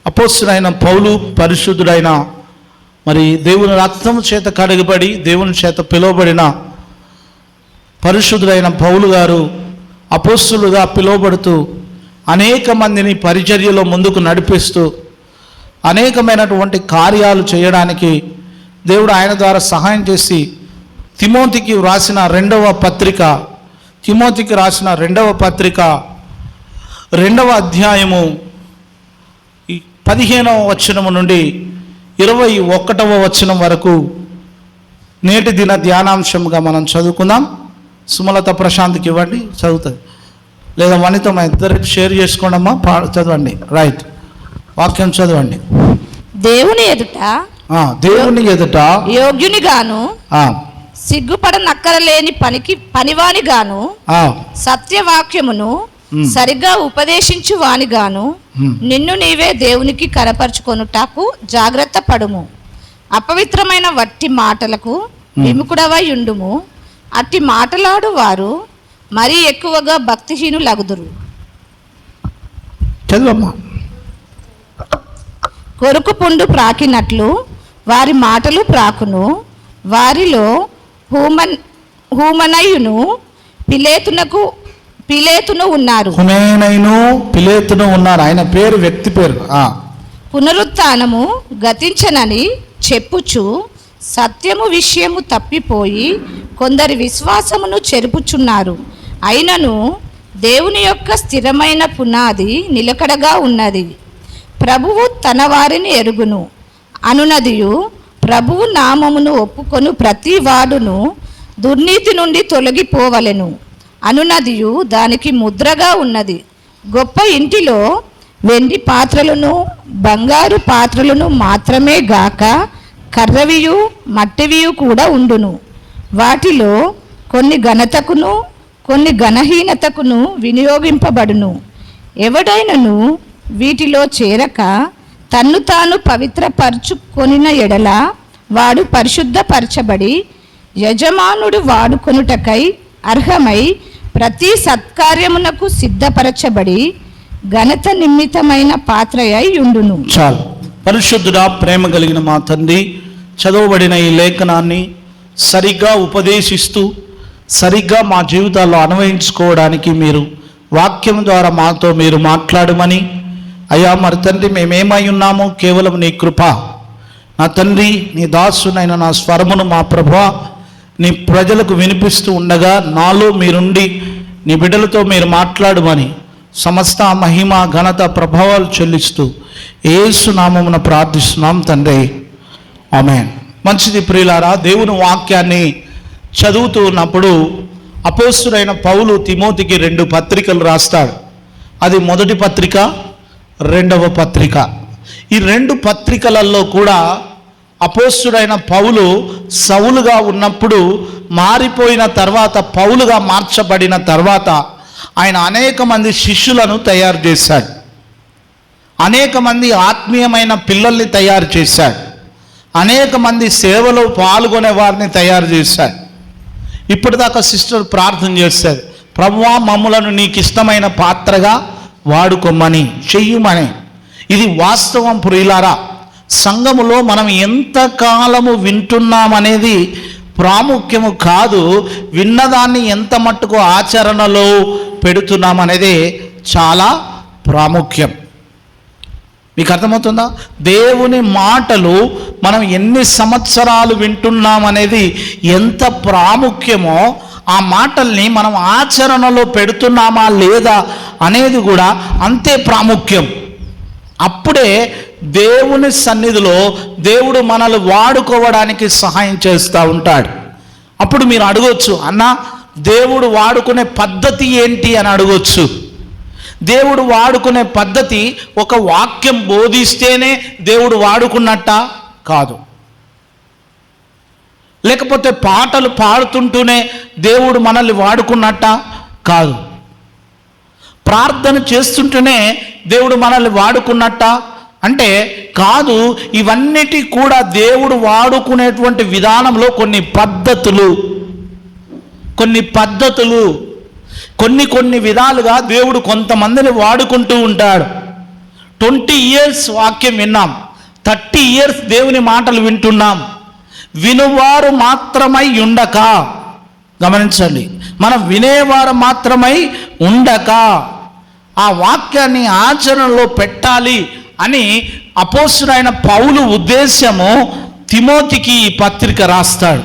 అపోస్తులైన పౌలు పరిశుద్ధుడైన మరి దేవుని రక్తం చేత కడగబడి దేవుని చేత పిలువబడిన పరిశుద్ధుడైన పౌలు గారు అపోస్తులుగా పిలువబడుతూ అనేక మందిని పరిచర్యలో ముందుకు నడిపిస్తూ అనేకమైనటువంటి కార్యాలు చేయడానికి దేవుడు ఆయన ద్వారా సహాయం చేసి తిమోతికి రాసిన రెండవ పత్రిక 2వ అధ్యాయము 15వ వచనము నుండి 21వ వచనం వరకు నేటి దిన ధ్యానాంశంగా మనం చదువుకుందాం. సుమలత ప్రశాంత్కి ఇవ్వండి, చదువుతుంది. లేదా వనిత మా ఇద్దరికి షేర్ చేసుకోండమ్మా, చదవండి. రైట్, వాక్యం చదవండి. దేవుని ఎదుట యోగ్యునిగాను సిగ్గుపడనక్కరలేని పనివానిగాను సత్యవాక్యమును సరిగ్గా ఉపదేశించు వానిగాను నిన్ను నీవే దేవునికి కనపరుచుకొనుటకు జాగ్రత్త పడుము. అపవిత్రమైన వట్టి మాటలకు విముఖుడవై ఉండుము. అట్టి మాటలాడు వారు మరీ ఎక్కువగా భక్తిహీనులగుదురు. చదువమ్మా. కొరుకు పుండు ప్రాకినట్లు వారి మాటలు ప్రాకును. వారిలో హూమనయును పిలేతును ఉన్నారు. ఆయన పేరు, వ్యక్తి పేరు. పునరుత్థానము గతించనని చెప్పుచు సత్యము విషయము తప్పిపోయి కొందరి విశ్వాసమును చెరుపుచున్నారు. అయినను దేవుని యొక్క స్థిరమైన పునాది నిలకడగా ఉన్నది. ప్రభువు తన వారిని ఎరుగును అనునదియు ప్రభువు నామమును ఒప్పుకొను ప్రతి వాడును దుర్నీతి నుండి తొలగిపోవలెను అనునదియు దానికి ముద్రగా ఉన్నది. గొప్ప ఇంటిలో వెండి పాత్రలను బంగారు పాత్రలను మాత్రమే గాక కర్రవియు మట్టివియు కూడా ఉండును. వాటిలో కొన్ని ఘనతకును కొన్ని ఘనహీనతకును వినియోగింపబడును. ఎవడైనను వీటిలో చేరక తన్ను తాను పవిత్రపరచుకొనిన ఎడల వాడు పరిశుద్ధపరచబడి యజమానుడు వాడుకొనుటకై అర్హమై ప్రతి సత్కార్యమునకు సిద్ధపరచబడి ఘనత నిమిత్తమైన పాత్రయై ఉండును. చాలు. పరిశుద్ధుడా, ప్రేమ కలిగిన మా తండ్రి, చదవబడిన ఈ లేఖనాన్ని సరిగ్గా ఉపదేశిస్తూ సరిగ్గా మా జీవితాల్లో అన్వయించుకోవడానికి మీరు వాక్యం ద్వారా మాతో మీరు మాట్లాడమని, అయ్యా మరి తండ్రి మేమేమై ఉన్నామో కేవలం నీ కృప. నా తండ్రి, నీ దాసునైన నా స్వరమును మా ప్రభువా నీ ప్రజలకు వినిపిస్తూ ఉండగా నాలో మీరుండి నీ బిడ్డలతో మీరు మాట్లాడమని సమస్త మహిమ ఘనత ప్రభావాలు చెల్లిస్తూ యేసు నామమున ప్రార్థిస్తున్నాం తండ్రి, ఆమేన్. మంచిది ప్రియులారా, దేవుని వాక్యాన్ని చదువుతూ ఉన్నప్పుడు అపోస్తులైన పౌలు తిమోతికి 2 పత్రికలు రాస్తాడు. అది మొదటి పత్రిక, 2వ పత్రిక. ఈ 2 పత్రికలలో కూడా అపోస్తుడైన పౌలు సౌలుగా ఉన్నప్పుడు మారిపోయిన తర్వాత, పౌలుగా మార్చబడిన తర్వాత ఆయన అనేక మంది శిష్యులను తయారు చేశాడు. అనేక మంది ఆత్మీయమైన పిల్లల్ని తయారు చేశాడు. అనేక మంది సేవలో పాల్గొనే వారిని తయారు చేశాడు. ఇప్పటిదాకా సిస్టర్ ప్రార్థన చేశారు, ప్రభువా మమ్ములను నీకు ఇష్టమైన పాత్రగా వాడుకోమని, చెయ్యమని. ఇది వాస్తవం ప్రియులారా. సంఘములో మనం ఎంతకాలము వింటున్నామనేది ప్రాముఖ్యము కాదు, విన్నదాన్ని ఎంత మట్టుకు ఆచరణలో పెడుతున్నామనేది చాలా ప్రాముఖ్యం. మీకు అర్థమవుతుందా? దేవుని మాటలు మనం ఎన్ని సంవత్సరాలు వింటున్నామనేది ఎంత ప్రాముఖ్యమో, ఆ మాటల్ని మనం ఆచరణలో పెడుతున్నామా లేదా అనేది కూడా అంతే ప్రాముఖ్యం. అప్పుడే దేవుని సన్నిధిలో దేవుడు మనల్ని వాడుకోవడానికి సహాయం చేస్తూ ఉంటాడు. అప్పుడు మీరు అడగొచ్చు, అన్న దేవుడు వాడుకునే పద్ధతి ఏంటి అని అడగొచ్చు. దేవుడు వాడుకునే పద్ధతి ఒక వాక్యం బోధిస్తేనే దేవుడు వాడుకున్నట్ట కాదు, లేకపోతే పాటలు పాడుతుంటూనే దేవుడు మనల్ని వాడుకున్నట్ట కాదు, ప్రార్థన చేస్తుంటేనే దేవుడు మనల్ని వాడుకున్నట్ట అంటే కాదు. ఇవన్నిటి కూడా దేవుడు వాడుకునేటువంటి విధానంలో కొన్ని పద్ధతులు కొన్ని విధాలుగా దేవుడు కొంతమందిని వాడుకుంటూ ఉంటాడు. 20 ఇయర్స్ వాక్యం విన్నాం, 30 ఇయర్స్ దేవుని మాటలు వింటున్నాం. వినువారు మాత్రమై ఉండక, గమనించండి, మనం వినేవారు మాత్రమై ఉండక ఆ వాక్యాన్ని ఆచరణలో పెట్టాలి అని అపోస్తలుడైన పౌలు ఉద్దేశము. తిమోతికి ఈ పత్రిక రాస్తాడు.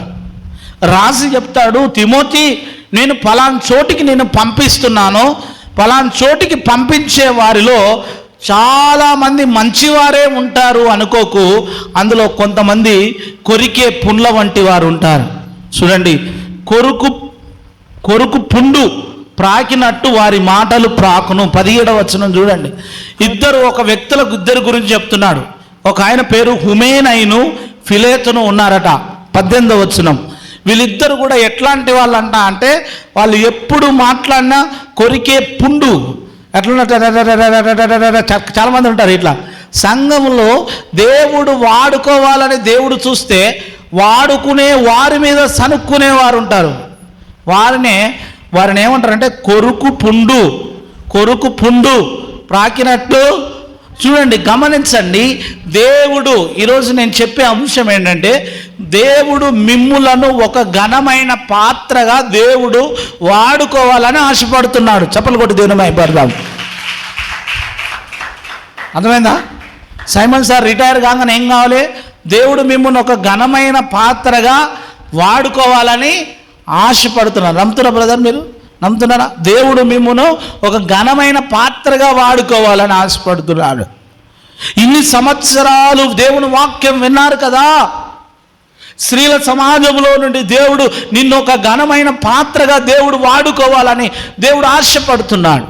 రాసి చెప్తాడు, తిమోతి, నేను పలానా చోటికి నేను పంపిస్తున్నాను. పలానా చోటికి పంపించే వారిలో చాలామంది మంచివారే ఉంటారు అనుకోకు. అందులో కొంతమంది కొరికే పుండ్ల వంటి వారు ఉంటారు. చూడండి, కొరుకు పుండు ప్రాకినట్టు వారి మాటలు ప్రాకును. 17వ వచనం చూడండి. ఒక వ్యక్తులకు ఇద్దరు గురించి చెప్తున్నాడు. ఒక ఆయన పేరు హుమేనైను, ఫిలేతును ఉన్నారట. 18వ వచనం. వీళ్ళిద్దరు కూడా ఎట్లాంటి వాళ్ళు అంటే వాళ్ళు ఎప్పుడు మాట్లాడినా కొరికే పుండు. ఎట్లా చాలామంది ఉంటారు ఇట్లా. సంఘంలో దేవుడు వాడుకోవాలని దేవుడు చూస్తే వాడుకునే వారి మీద సనుక్కునేవారు ఉంటారు. వారిని ఏమంటారంటే కొరుకు పుండు ప్రాకినట్టు. చూడండి, గమనించండి. దేవుడు, ఈరోజు నేను చెప్పే అంశం ఏంటంటే, దేవుడు మిమ్ములను ఒక ఘనమైన పాత్రగా దేవుడు వాడుకోవాలని ఆశపడుతున్నాడు. చప్పలు కొట్టి దేవుని మహిమపడదాం. అర్థమైందా? సైమన్ సార్ రిటైర్ కాగానే ఏం కావాలి? దేవుడు మిమ్మల్ని ఒక ఘనమైన పాత్రగా వాడుకోవాలని ఆశపడుతున్నారు. నమ్ముతున్నా బ్రదర్? మీరు నమ్ముతున్నారా? దేవుడు మిమ్మును ఒక ఘనమైన పాత్రగా వాడుకోవాలని ఆశపడుతున్నాడు. ఇన్ని సంవత్సరాలు దేవుని వాక్యం విన్నారు కదా. స్త్రీల సమాజంలో నుండి దేవుడు నిన్ను ఒక ఘనమైన పాత్రగా దేవుడు వాడుకోవాలని దేవుడు ఆశపడుతున్నాడు.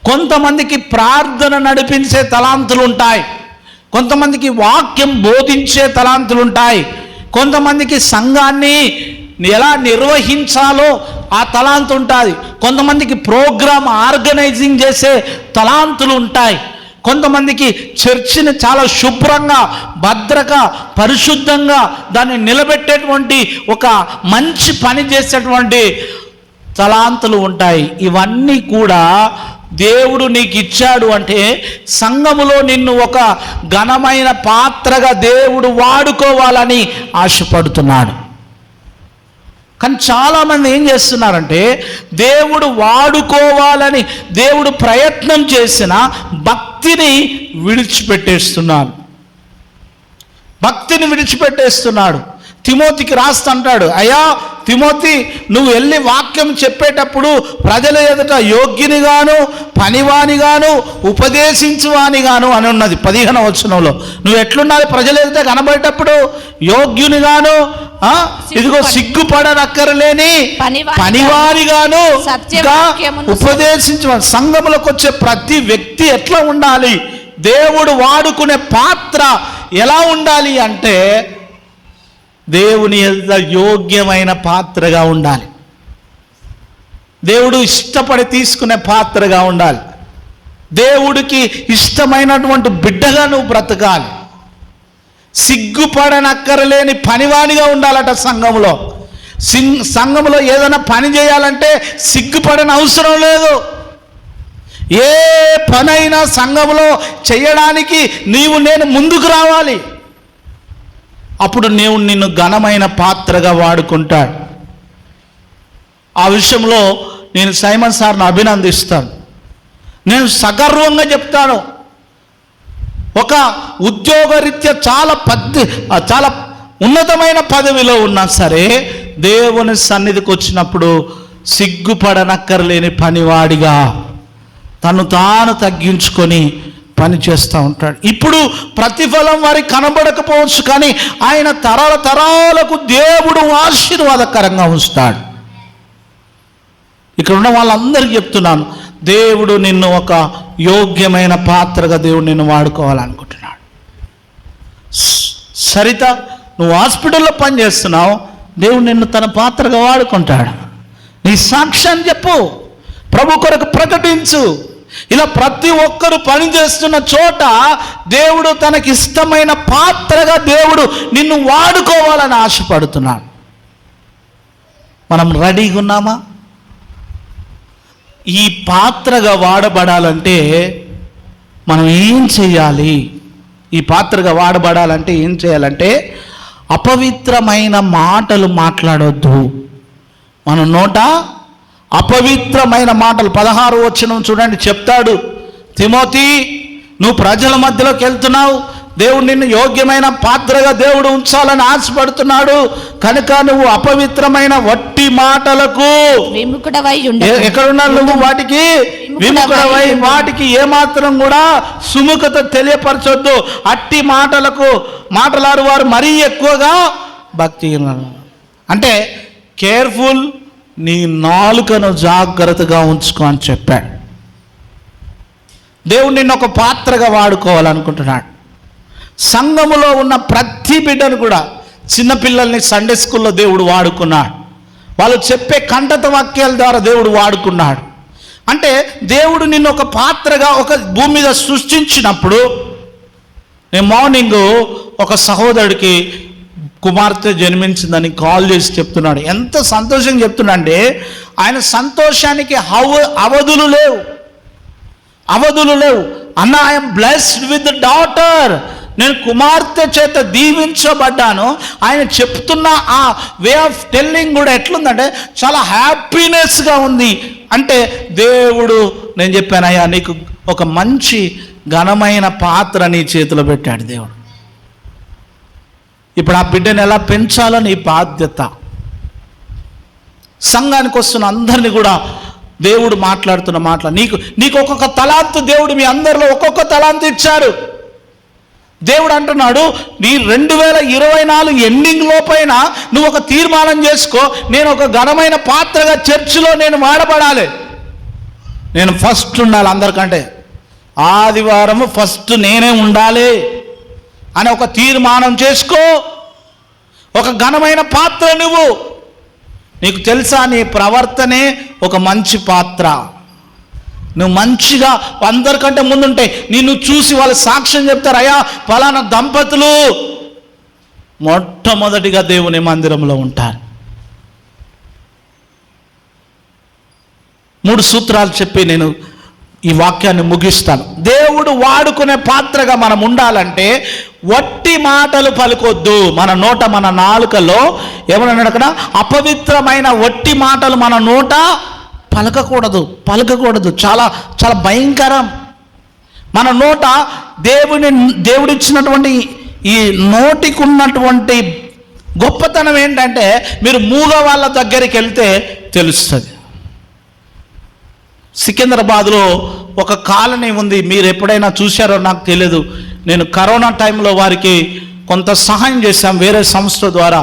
కొంతమందికి ప్రార్థన నడిపించే తలాంతులు ఉంటాయి, కొంతమందికి వాక్యం బోధించే తలాంతులు ఉంటాయి, కొంతమందికి సంఘాన్ని ఎలా నిర్వహించాలో ఆ తలాంతు ఉంటుంది, కొంతమందికి ప్రోగ్రామ్ ఆర్గనైజింగ్ చేసే తలాంతులు ఉంటాయి, కొంతమందికి చర్చిని చాలా శుభ్రంగా, భద్రంగా, పరిశుద్ధంగా దాన్ని నిలబెట్టేటువంటి ఒక మంచి పని చేసేటువంటి తలాంతులు ఉంటాయి. ఇవన్నీ కూడా దేవుడు నీకు ఇచ్చాడు అంటే సంఘములో నిన్ను ఒక ఘనమైన పాత్రగా దేవుడు వాడుకోవాలని ఆశపడుతున్నాడు. కానీ చాలామంది ఏం చేస్తున్నారంటే, దేవుడు వాడుకోవాలని దేవుడు ప్రయత్నం చేసిన భక్తిని విడిచిపెట్టేస్తున్నాడు. తిమోతికి రాస్తుంటాడు, అయ్యా తిమోతి, నువ్వు వెళ్ళి వాక్యం చెప్పేటప్పుడు ప్రజల ఎదుట యోగ్యునిగాను, పనివానిగాను, ఉపదేశించువానిగాను అని ఉన్నది 15వ వచనంలో. నువ్వు ఎట్లుండాలి? ప్రజల ఎదుట కనబడేటప్పుడు యోగ్యునిగాను, ఇదిగో సిగ్గుపడనక్కరలేని పనివానిగాను, ఉపదేశించు. సంఘములకు వచ్చే ప్రతి వ్యక్తి ఎట్లా ఉండాలి? దేవుడు వాడుకునే పాత్ర ఎలా ఉండాలి అంటే దేవుని ఎదుట యోగ్యమైన పాత్రగా ఉండాలి. దేవుడు ఇష్టపడి తీసుకునే పాత్రగా ఉండాలి. దేవుడికి ఇష్టమైనటువంటి బిడ్డగా నువ్వు బ్రతకాలి. సిగ్గుపడనక్కరలేని పనివానిగా ఉండాలట సంఘంలో. సంఘంలో ఏదైనా పని చేయాలంటే సిగ్గుపడని అవసరం లేదు. ఏ పనైనా సంఘంలో చేయడానికి నేను ముందుకు రావాలి. అప్పుడు నిన్ను ఘనమైన పాత్రగా వాడుకుంటాడు. ఆ విషయంలో నేను సైమన్ సార్ను అభినందిస్తాను. నేను సగర్వంగా చెప్తాను, ఒక ఉద్యోగరీత్యా చాలా ఉన్నతమైన పదవిలో ఉన్నా సరే దేవుని సన్నిధికి వచ్చినప్పుడు సిగ్గుపడనక్కర్లేని పనివాడిగా తను తాను తగ్గించుకొని పని చేస్తూ ఉంటాడు. ఇప్పుడు ప్రతిఫలం వారికి కనబడకపోవచ్చు, కానీ ఆయన తరాలకు దేవుడు ఆశీర్వాదకరంగా ఉంచుతాడు. ఇక్కడ ఉన్న వాళ్ళందరికీ చెప్తున్నాను, దేవుడు నిన్ను ఒక యోగ్యమైన పాత్రగా దేవుడు నిన్ను వాడుకోవాలనుకుంటున్నాడు. సరిత, నువ్వు హాస్పిటల్లో పనిచేస్తున్నావు, దేవుడు నిన్ను తన పాత్రగా వాడుకుంటాడు. నీ సాక్ష్యాన్ని చెప్పు, ప్రభు కొరకు ప్రకటించు. ఇలా ప్రతి ఒక్కరు పనిచేస్తున్న చోట దేవుడు తనకి ఇష్టమైన పాత్రగా దేవుడు నిన్ను వాడుకోవాలని ఆశపడుతున్నాడు. మనం రెడీగా ఉన్నామా? ఈ పాత్రగా వాడబడాలంటే మనం ఏం చేయాలి? ఈ పాత్రగా వాడబడాలంటే ఏం చేయాలంటే అపవిత్రమైన మాటలు మాట్లాడొద్దు. మన నోట అపవిత్రమైన మాటలు 16వ వచనం చూడండి, చెప్తాడు, తిమోతి నువ్వు ప్రజల మధ్యలోకి వెళ్తున్నావు, దేవుడు నిన్ను యోగ్యమైన పాత్రగా దేవుడు ఉంచాలని ఆశపడుతున్నాడు, కనుక నువ్వు అపవిత్రమైన వట్టి మాటలకు విముఖుడవై ఉండు. ఎక్కడున్నావు నువ్వు? వాటికి విముఖుడవై, వాటికి ఏమాత్రం కూడా సుముఖత తెలియపరచొద్దు. అట్టి మాటలకు మాటలాడు వారు మరీ ఎక్కువగా భక్తి అంటే కేర్ఫుల్, నీ నాలుకను జాగ్రత్తగా ఉంచుకో అని చెప్పాడు. దేవుడు నిన్ను ఒక పాత్రగా వాడుకోవాలనుకుంటున్నాడు. సంఘములో ఉన్న ప్రతి బిడ్డను కూడా, చిన్నపిల్లల్ని సండే స్కూల్లో దేవుడు వాడుకున్నాడు, వాళ్ళు చెప్పే కంఠత వాక్యాల ద్వారా దేవుడు వాడుకున్నాడు. అంటే దేవుడు నిన్ను ఒక పాత్రగా ఒక భూమి మీద సృష్టించినప్పుడు, నేను మార్నింగ్ ఒక సహోదరుడికి కుమార్తె జన్మించిందని కాల్ చేసి చెప్తున్నాడు. ఎంత సంతోషంగా చెప్తున్నా అంటే ఆయన సంతోషానికి అవధులు లేవు. అన్న, ఐఎమ్ బ్లెస్డ్ విత్ డాటర్, నేను కుమార్తె చేత దీవించబడ్డాను. ఆయన చెప్తున్న ఆ వే ఆఫ్ టెల్లింగ్ కూడా ఎట్లుందంటే చాలా హ్యాపీనెస్గా ఉంది. అంటే దేవుడు, నేను చెప్పాను, అయ్యా నీకు ఒక మంచి ఘనమైన పాత్ర నీ చేతిలో పెట్టాడు దేవుడు. ఇప్పుడు ఆ బిడ్డను ఎలా పెంచాలో నీ బాధ్యత. సంఘానికి వస్తున్న అందరినీ కూడా దేవుడు మాట్లాడుతున్న మాటలు, నీకు ఒక్కొక్క తలాంతు దేవుడు మీ అందరిలో ఒక్కొక్క తలాంతు ఇచ్చారు. దేవుడు అంటున్నాడు, నీ 2024 ఎండింగ్ లోపైన నువ్వు ఒక తీర్మానం చేసుకో, నేను ఒక ఘనమైన పాత్రగా చర్చిలో నేను వాడబడాలి, నేను ఫస్ట్ ఉండాలి, అందరికంటే ఆదివారం ఫస్ట్ నేనే ఉండాలి అని ఒక తీర్మానం చేసుకో. ఒక ఘనమైన పాత్ర నువ్వు. నీకు తెలుసా, నీ ప్రవర్తనే ఒక మంచి పాత్ర. నువ్వు మంచిగా అందరికంటే ముందుంటే నిన్ను చూసి వాళ్ళు సాక్ష్యం చెప్తారు, అయ్యా ఫలానా దంపతులు మొట్టమొదటిగా దేవుని మందిరంలో ఉంటారు. 3 సూత్రాలు చెప్పి నేను ఈ వాక్యాన్ని ముగిస్తాను. దేవుడు వాడుకునే పాత్రగా మనం ఉండాలంటే వట్టి మాటలు పలుకొద్దు. మన నోట, మన నాలుకలో ఏమన్నాడు అక్కడ, అపవిత్రమైన వట్టి మాటలు మన నోట పలకకూడదు. చాలా చాలా భయంకరం. మన నోట దేవుడిచ్చినటువంటి ఈ నోటికి ఉన్నటువంటి గొప్పతనం ఏంటంటే, మీరు మూగ వాళ్ళ దగ్గరికి వెళ్తే తెలుస్తుంది. సికింద్రాబాద్లో ఒక కాలనీ ఉంది, మీరు ఎప్పుడైనా చూశారో నాకు తెలియదు. నేను కరోనా టైంలో వారికి కొంత సహాయం చేశాం వేరే సంస్థ ద్వారా.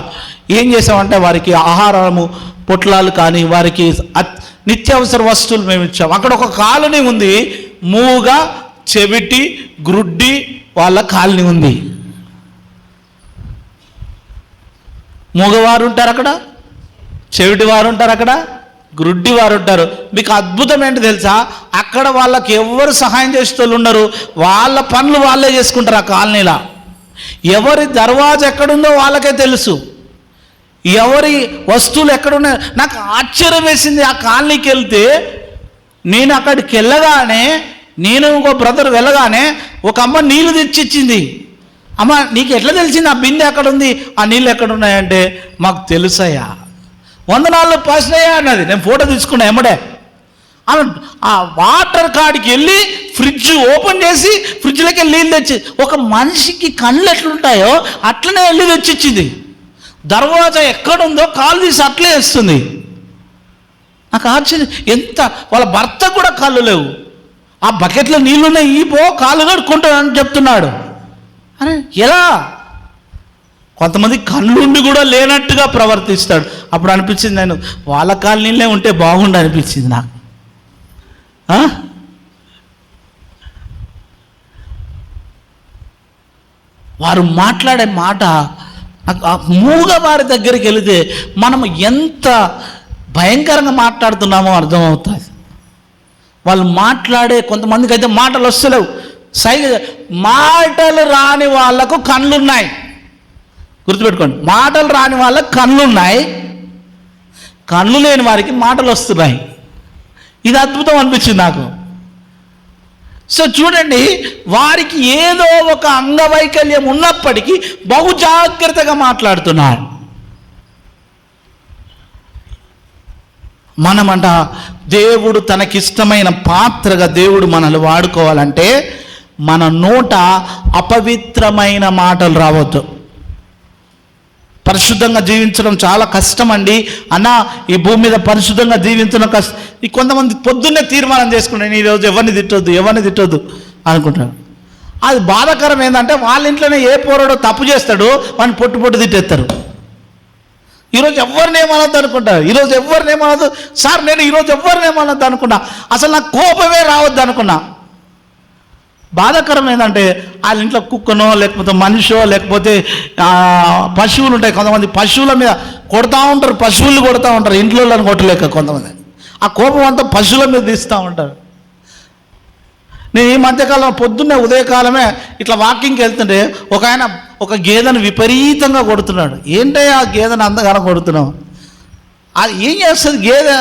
ఏం చేసామంటే వారికి ఆహారము పొట్లాలు కానీ వారికి నిత్యావసర వస్తువులు మేము ఇచ్చాం. అక్కడ ఒక కాలనీ ఉంది, మూగ, చెవిటి, గ్రుడ్డి వాళ్ళ కాలనీ ఉంది. మూగవారు ఉంటారు అక్కడ, చెవిటి వారు ఉంటారు అక్కడ, గ్రుడ్డి వారు ఉంటారు. మీకు అద్భుతం ఏంటి తెలుసా, అక్కడ వాళ్ళకి ఎవరు సహాయం చేసే వాళ్ళు ఉన్నారు, వాళ్ళ పనులు వాళ్ళే చేసుకుంటారు. ఆ కాలనీలో ఎవరి దర్వాజా ఎక్కడుందో వాళ్ళకే తెలుసు, ఎవరి వస్తువులు ఎక్కడున్నాయో. నాకు ఆశ్చర్యం వేసింది, ఆ కాలనీకి వెళ్తే నేను అక్కడికి వెళ్ళగానే, నేను ఇంకో బ్రదర్ వెళ్ళగానే ఒక అమ్మ నీళ్ళు తెచ్చిచ్చింది. అమ్మ నీకు ఎట్లా తెలిసింది ఆ బిందె ఎక్కడ ఉంది, ఆ నీళ్ళు ఎక్కడ ఉన్నాయంటే, మాకు తెలుసయ్యా, 100 పాసినయ్యా అన్నది. నేను ఫోటో తీసుకున్నా ఎమ్మడే. ఆమె ఆ వాటర్ కాడికి వెళ్ళి ఫ్రిడ్జ్ ఓపెన్ చేసి ఫ్రిడ్జ్లోకి వెళ్ళి నీళ్ళు తెచ్చి, ఒక మనిషికి కళ్ళు ఎట్లుంటాయో అట్లనే వెళ్ళి తెచ్చిచ్చింది. దర్వాజా ఎక్కడుందో కాలు తీసి అట్లే వేస్తుంది. నాకు ఆశ్చర్యం, ఎంత వాళ్ళ భర్త కూడా కాళ్ళు లేవు, ఆ బకెట్లో నీళ్ళున్నాయి, ఈ పో కాళ్ళు కడుక్కుంటానని చెప్తున్నాడు. అరే ఎలా? కొంతమంది కళ్ళుండి కూడా లేనట్టుగా ప్రవర్తిస్తాడు. అప్పుడు అనిపించింది, నేను వాళ్ళ కాలనీలే ఉంటే బాగుండు అనిపించింది నాకు. వారు మాట్లాడే మాట, మూగవారి దగ్గరికి వెళితే మనం ఎంత భయంకరంగా మాట్లాడుతున్నామో అర్థమవుతుంది. వాళ్ళు మాట్లాడే, కొంతమందికి అయితే మాటలు వస్తలేవు, మాటలు రాని వాళ్లకు కళ్ళున్నాయి. గుర్తుపెట్టుకోండి, మాటలు రాని వాళ్ళకి కళ్ళున్నాయి, కళ్ళు లేని వారికి మాటలు వస్తున్నాయి. ఇది అద్భుతం అనిపించింది నాకు. సో చూడండి, వారికి ఏదో ఒక అంగవైకల్యం ఉన్నప్పటికీ బహు జాగ్రత్తగా మాట్లాడుతున్నాడు. మనమంట దేవుడు తనకిష్టమైన పాత్రగా దేవుడు మనల్ని వాడుకోవాలంటే మన నోట అపవిత్రమైన మాటలు రావద్దు. పరిశుద్ధంగా జీవించడం చాలా కష్టం అండి అన్న. ఈ భూమి మీద పరిశుద్ధంగా జీవించడం కష్టం. ఈ కొంతమంది పొద్దున్నే తీర్మానం చేసుకుంటారు, నేను ఈరోజు ఎవరిని తిట్టొద్దు అనుకుంటారు. అది బాధాకరం. ఏంటంటే వాళ్ళ ఇంట్లోనే ఏ పోరాడో తప్పు చేస్తాడో వాడిని పొట్టు తిట్టేస్తారు. ఈరోజు ఎవరిని ఏమనొద్దు అనుకుంటారు. ఈరోజు ఎవరిని ఏమనొద్దు సార్, నేను ఈరోజు ఎవరిని ఏమనొద్దు అనుకున్నా, అసలు నాకు కోపమే రావద్దు అనుకున్నా. బాధాకరం ఏంటంటే వాళ్ళ ఇంట్లో కుక్కనో లేకపోతే మనిషో లేకపోతే పశువులు ఉంటాయి. కొంతమంది పశువుల మీద కొడతా ఉంటారు, పశువులు కొడతా ఉంటారు, ఇంట్లో కొట్టలేక కొంతమంది ఆ కోపం అంతా పశువుల మీద తీస్తూ ఉంటారు. నేను ఈ మధ్యకాలం పొద్దున్నే ఉదయకాలమే ఇట్లా వాకింగ్కి వెళ్తుంటే ఒక గేదెను విపరీతంగా కొడుతున్నాడు. ఏంటో ఆ గేదెను అంతగానో కొడుతున్నావు, అది ఏం చేస్తుంది గేదె?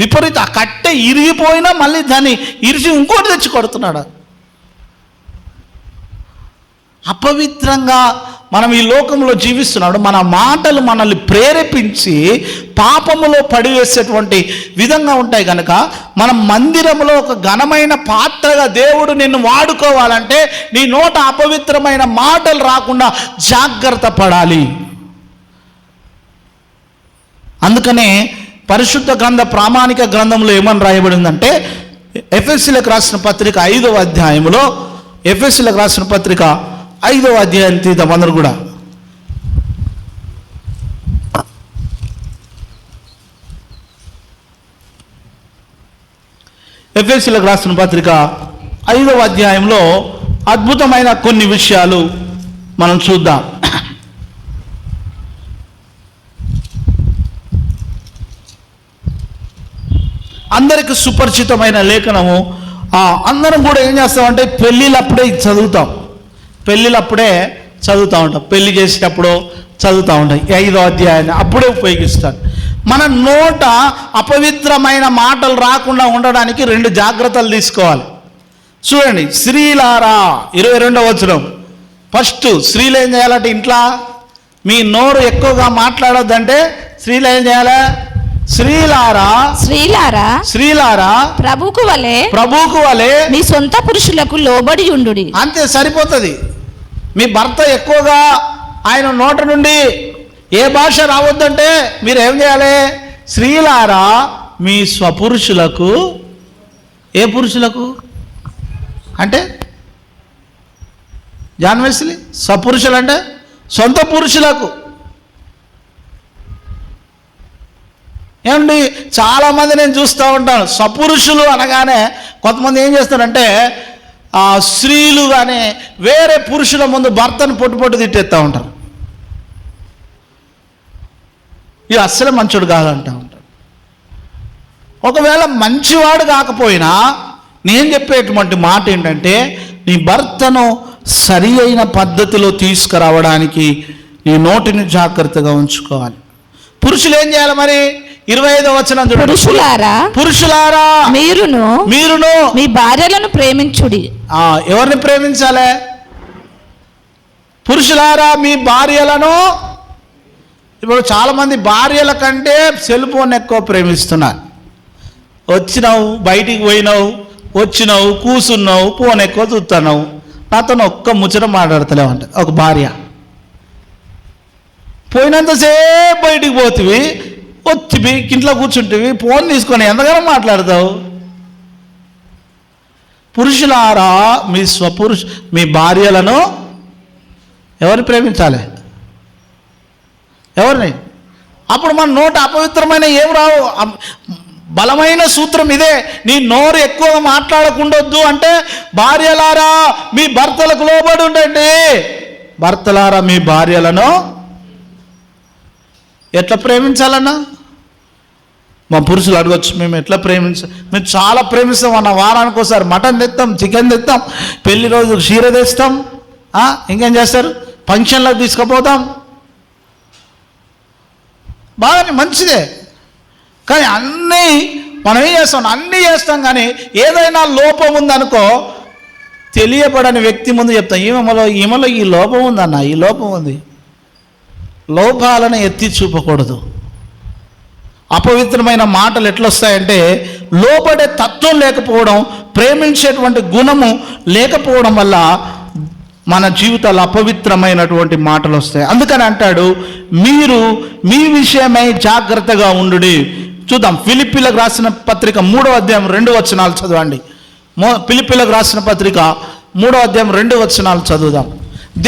విపరీత ఆ కట్టె ఇరిగిపోయినా మళ్ళీ దాన్ని ఇరిచి ఇంకోటి తెచ్చి కొడుతున్నాడు. అపవిత్రంగా మనం ఈ లోకంలో జీవిస్తున్నాడు. మన మాటలు మనల్ని ప్రేరేపించి పాపములో పడివేసేటువంటి విధంగా ఉంటాయి కనుక మనం మందిరంలో ఒక ఘనమైన పాత్రగా దేవుడు నిన్ను వాడుకోవాలంటే నీ నోట అపవిత్రమైన మాటలు రాకుండా జాగ్రత్త పడాలి. అందుకనే పరిశుద్ధ గ్రంథ ప్రామాణిక గ్రంథంలో ఏమని రాయబడిందంటే ఎఫెసీయులకు రాసిన పత్రిక 5వ అధ్యాయంలో, ఎఫెసీయులకు రాసిన పత్రిక 5వ అధ్యాయం తీద్దాం అందరూ కూడా. ఎఫెసీయులకు రాసిన పత్రిక 5వ అధ్యాయంలో అద్భుతమైన కొన్ని విషయాలు మనం చూద్దాం. అందరికి సుపరిచితమైన లేఖనము. అందరం కూడా ఏం చేస్తామంటే పెళ్ళిళ్ళప్పుడే చదువుతాం, పెళ్లి చేసేటప్పుడు చదువుతూ ఉంటాం. 5వ అధ్యాయాన్ని అప్పుడే ఉపయోగిస్తాను. మన నోట అపవిత్రమైన మాటలు రాకుండా ఉండడానికి 2 జాగ్రత్తలు తీసుకోవాలి. చూడండి, స్త్రీలారా 22వ వచనం. ఫస్ట్ స్త్రీలు ఏం చేయాలంటే ఇంట్లో మీ నోరు ఎక్కువగా మాట్లాడొద్దంటే స్త్రీలు ఏం చేయాలి? స్త్రీలారా ప్రభువుకు వలె మీ సొంత పురుషులకు లోబడి ఉండుడి. అంతే, సరిపోతుంది. మీ భర్త ఎక్కువగా ఆయన నోట నుండి ఏ భాష రావద్దంటే మీరు ఏం చేయాలి? స్త్రీలారా మీ స్వపురుషులకు. ఏ పురుషులకు అంటే జాన్వేస్లీ స్వపురుషులు అంటే సొంత పురుషులకు. ఏమండి, చాలామంది నేను చూస్తూ ఉంటాను, స్వపురుషులు అనగానే కొంతమంది ఏం చేస్తారంటే స్త్రీలు కానీ వేరే పురుషుల ముందు భర్తను పొట్టు తిట్టేస్తూ ఉంటారు. ఇది అస్సలు మంచోడు కాదంటూ ఉంటారు. ఒకవేళ మంచివాడు కాకపోయినా నేను చెప్పేటువంటి మాట ఏంటంటే నీ భర్తను సరి అయిన పద్ధతిలో తీసుకురావడానికి నీ నోటిని జాగ్రత్తగా ఉంచుకోవాలి. పురుషులు ఏం చేయాలి మరి? 25వ వచనం చూడండి. పురుషులారా మీరును మీ భార్యలను ప్రేమించుడి. ఎవరిని ప్రేమించాలి? పురుషులారా మీ భార్యలను. ఇప్పుడు చాలామంది భార్యల కంటే సెల్ ఫోన్ ఎక్కువ ప్రేమిస్తున్నారు. వచ్చినావు, బయటికి పోయినావు, వచ్చినావు, కూసున్నావు, ఫోన్ ఎక్కువ చూస్తున్నావు, నాతో ఒక్క ముచ్చట మాట్లాడతలేవు అంటే ఒక భార్య. పోయినంతసేపు బయటికి పోతివి, వచ్చివి ఇంట్లో కూర్చుంటివి, ఫోన్ తీసుకొని ఎంతగానో మాట్లాడతావు. పురుషులారా మీ భార్యలను ఎవరు ప్రేమించాలి? ఎవరిని? అప్పుడు మన నోట అపవిత్రమైన ఏం రావు. బలమైన సూత్రం ఇదే. నీ నోరు ఎక్కువగా మాట్లాడకుండొద్దు అంటే భార్యలారా మీ భర్తలకు లోబడి ఉండండి. భర్తలారా మీ భార్యలను ఎట్లా ప్రేమించాలన్నా? మా పురుషులు అడగచ్చు, మేము ఎట్లా మేము చాలా ప్రేమిస్తాం అన్న. వారానికి ఒకసారి మటన్ తెస్తాం, చికెన్ తెస్తాం, పెళ్లి రోజు క్షీర తెస్తాం, ఇంకేం చేస్తారు, ఫంక్షన్లకు తీసుకుపోతాం. బాగా మంచిదే, కానీ అన్నీ మనం ఏం చేస్తాం? అన్నీ చేస్తాం, కానీ ఏదైనా లోపం ఉందనుకో తెలియబడని వ్యక్తి ముందు చెప్తాం, ఈమెలో ఈ లోపం ఉందన్న, ఈ లోపం ఉంది. లోపాలను ఎత్తి చూపకూడదు. అపవిత్రమైన మాటలు ఎట్లొస్తాయంటే లోబడే తత్వం లేకపోవడం, ప్రేమించేటువంటి గుణము లేకపోవడం వల్ల మన జీవితాలు అపవిత్రమైనటువంటి మాటలు వస్తాయి. అందుకని అంటాడు, మీరు మీ విషయమై జాగ్రత్తగా ఉండుడి. చూద్దాం, ఫిలిప్పీలకు రాసిన పత్రిక 3వ అధ్యాయం 2 వచనాలు చదవండి. ఫిలిప్పీలకు రాసిన పత్రిక 3వ అధ్యాయం 2 వచనాలు చదువుదాం.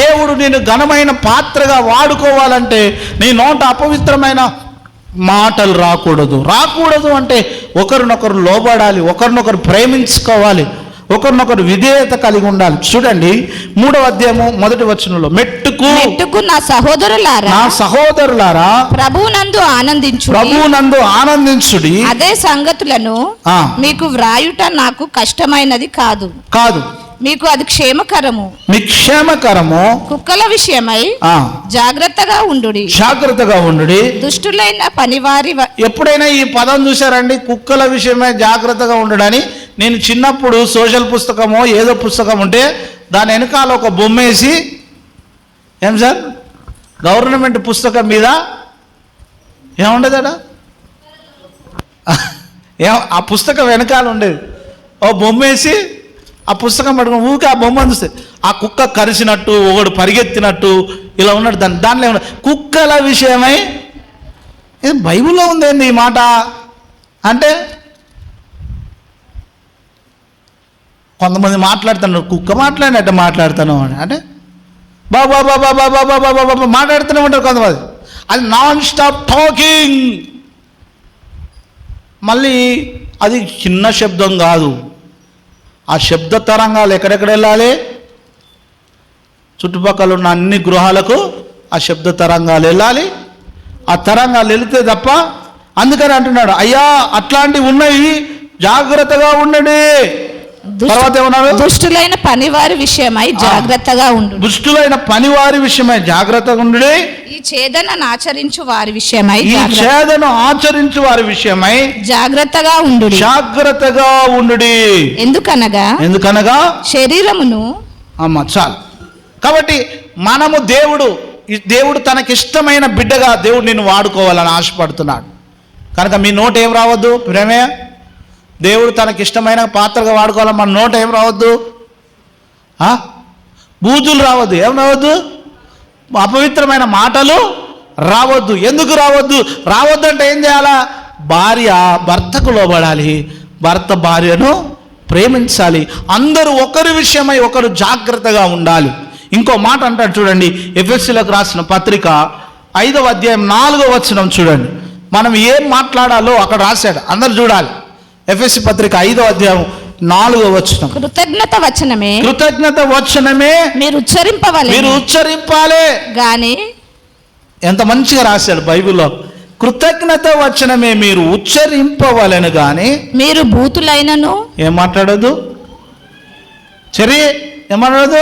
దేవుడు నేను ఘనమైన పాత్రగా వాడుకోవాలంటే నీ నోట అపవిత్రమైన మాటలు రాకూడదు అంటే ఒకరినొకరు లోబడాలి, ఒకరినొకరు ప్రేమించుకోవాలి, ఒకరినొకరు విధేయత కలిగి ఉండాలి. చూడండి 3వ అధ్యాయము 1వ వచనంలో, మెట్టుకు నా సహోదరులారా ప్రభువునందు ఆనందించుడి. అదే సంగతులను మీకు వ్రాయుట నాకు కష్టమైనది కాదు, మీకు అది క్షేమకరము. కుక్కల విషయమై జాగ్రత్తగా ఉండుడి. దుష్టులైన పనివారి. ఎప్పుడైనా ఈ పదం చూశారండి? కుక్కల విషయమై జాగ్రత్తగా ఉండడని. నేను చిన్నప్పుడు సోషల్ పుస్తకమో ఏదో పుస్తకం ఉంటే దాని వెనకాల ఒక బొమ్మ వేసి, ఏం సార్ గవర్నమెంట్ పుస్తకం మీద ఏముండేదట, ఆ పుస్తకం వెనకాల ఉండేది ఓ బొమ్మ వేసి ఆ పుస్తకం పట్టుకుని ఊరికే ఆ బొమ్మ చూస్తే ఆ కుక్క కరిచినట్టు, ఒకడు పరిగెత్తినట్టు ఇలా ఉన్నాడు. దాంట్లో ఏమన్నా కుక్కల విషయమై బైబిల్లో ఉందేంది ఈ మాట అంటే, కొంతమంది మాట్లాడుతున్నారు, కుక్క మాట్లాడినట్టు మాట్లాడుతాను అంటే బాబా మాట్లాడుతూనే ఉంటారు కొంతమంది. అది నాన్ స్టాప్ టాకింగ్. మళ్ళీ అది చిన్న శబ్దం కాదు, ఆ శబ్ద తరంగాలు ఎక్కడెక్కడ వెళ్ళాలి? చుట్టుపక్కల ఉన్న అన్ని గృహాలకు ఆ శబ్ద తరంగాలు వెళ్ళాలి. ఆ తరంగాలు వెళితే తప్ప. అందుకని అంటున్నాడు, అయ్యా అట్లాంటివి ఉన్నాయి, జాగ్రత్తగా ఉండండి. తర్వాత ఏమన్నాడు? దుష్టులైన పనివారి విషయమై జాగ్రత్తగా ఉండు. ఈ ఛేదనను ఆచరించు వారి విషయమై జాగ్రత్తగా ఉండు. ఎందుకనగా శరీరమును చాలు. కాబట్టి మనము దేవుడు తనకిష్టమైన బిడ్డగా దేవుడు నిన్ను వాడుకోవాలని ఆశపడుతున్నాడు. కనుక మీ నోట ఏం రావద్దు? ప్రేమే. దేవుడు తనకిష్టమైన పాత్రగా వాడుకోవాలని మన నోట ఏం రావద్దు? బూతులు రావద్దు. ఏం రావద్దు? అపవిత్రమైన మాటలు రావద్దు. ఎందుకు రావద్దు అంటే ఏం చేయాలా? భార్య భర్తకు లోబడాలి, భర్త భార్యను ప్రేమించాలి. అందరూ ఒకరి విషయమై ఒకరు జాగ్రత్తగా ఉండాలి. ఇంకో మాట అంటాడు చూడండి, ఎఫెసీయులకు రాసిన పత్రిక 5వ అధ్యాయం 4వ వచనం చూడండి. మనం ఏం మాట్లాడాలో అక్కడ రాశాడు, అందరు చూడాలి. ఎఫెసీ పత్రిక 5వ అధ్యాయం 4వ వచనం. కృతజ్ఞత వచనమే మీరు ఉచ్చరింపాలి గాని. ఎంత మంచిగా రాశాడు బైబిల్లో. కృతజ్ఞత వచనమే మీరు ఉచ్చరింపవలెను గాని మీరు బూతులైనను ఏం మాట్లాడదు? ఏమన్నాడు?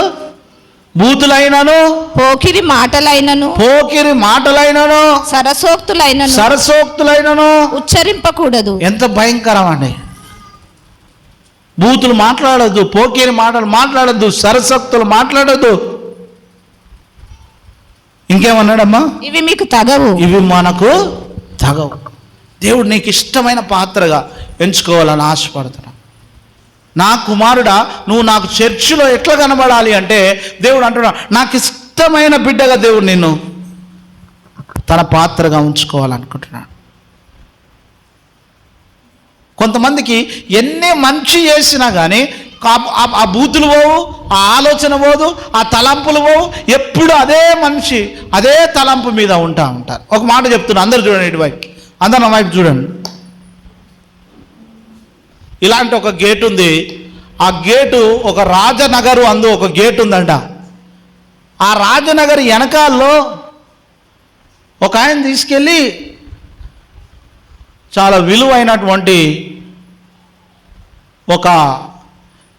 బూతులైనను, పోకిరి మాటలైనను సరసోక్తులైనను ఉచ్చరింపకూడదు. ఎంత భయంకరం అండి! బూతులు మాట్లాడద్దు, పోకిరి మాటలు మాట్లాడద్దు, సరసోక్తులు మాట్లాడద్దు. ఇంకేమన్నాడమ్మా? ఇవి మనకు తగవు. దేవుడు నీకు ఇష్టమైన పాత్రగా ఎంచుకోవాలని ఆశపడుతున్నాడు. నా కుమారుడా, నువ్వు నాకు చర్చిలో ఎట్లా కనబడాలి అంటే దేవుడు అంటున్నాడు, నాకు ఇష్టమైన బిడ్డగా దేవుడు నిన్ను తన పాత్రగా ఉంచుకోవాలనుకుంటున్నాడు. కొంతమందికి ఎన్ని మంచి చేసినా కానీ ఆ బూతులు పోవు, ఆ ఆలోచన పోదు, ఆ తలంపులు పోవు. ఎప్పుడు అదే మనిషి అదే తలంపు మీద ఉంటారు. ఒక మాట చెప్తున్నా, అందరు చూడండి, ఇటువైపు అందరు నా వైపు చూడండి. ఇలాంటి ఒక గేట్ ఉంది. ఆ గేటు ఒక రాజనగరు అందు ఒక గేట్ ఉందంట. ఆ రాజనగర్ వెనకాల్లో ఒక ఆయన తీసుకెళ్ళి చాలా విలువైనటువంటి ఒక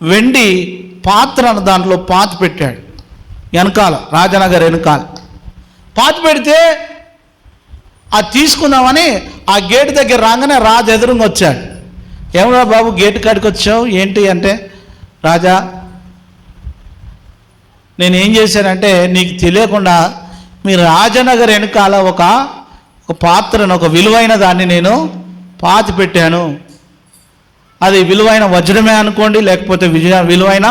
వెండి పాత్రను దాంట్లో పాతి పెట్టాడు. వెనకాల రాజనగర్ వెనకాల పాతి పెడితే అది తీసుకుందామని ఆ గేటు దగ్గర రాగానే రాజు ఎదురుగా వచ్చాడు. ఏమరా బాబు గేటు కాడికి వచ్చావు ఏంటి అంటే, రాజా నేనేం చేశానంటే నీకు తెలియకుండా మీ రాజనగర్ వెనకాల ఒక పాత్రను, ఒక విలువైన దాన్ని నేను పాతి పెట్టాను. అది విలువైన వజ్రమే అనుకోండి, లేకపోతే విలువైన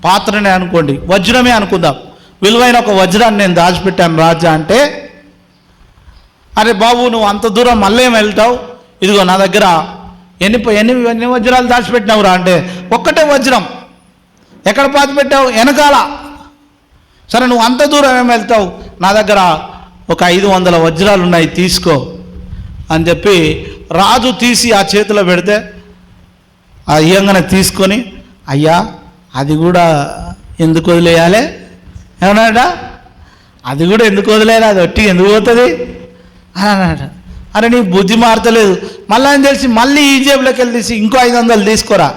పాత్రనే అనుకోండి, వజ్రమే అనుకుందాం. విలువైన ఒక వజ్రాన్ని నేను దాచిపెట్టాను రాజా అంటే, అరే బాబు నువ్వు అంత దూరం మళ్ళీ ఏం వెళ్తావు, ఇదిగో నా దగ్గర ఎన్ని వజ్రాలు దాచిపెట్టినావురా అంటే, ఒక్కటే వజ్రం. ఎక్కడ పాతి పెట్టావు? వెనకాల. సరే నువ్వు అంత దూరం ఏం వెళ్తావు, నా దగ్గర ఒక 500 వజ్రాలు ఉన్నాయి తీసుకో అని చెప్పి రాజు తీసి ఆ చేతిలో పెడితే ఆ ఇయ్యంగానే తీసుకొని, అయ్యా అది కూడా ఎందుకు వదిలేయాలి ఏమన్నాడా, అది కూడా ఎందుకు వదిలేయాలి, అది ఒట్టి ఎందుకు పోతుంది అని అన్నాడు. అరే నీ బుద్ధి మారతలేదు. మళ్ళీ అని తెలిసి మళ్ళీ ఈ జేబులోకి వెళ్ళి తీసి ఇంకో 500 తీసుకోరా,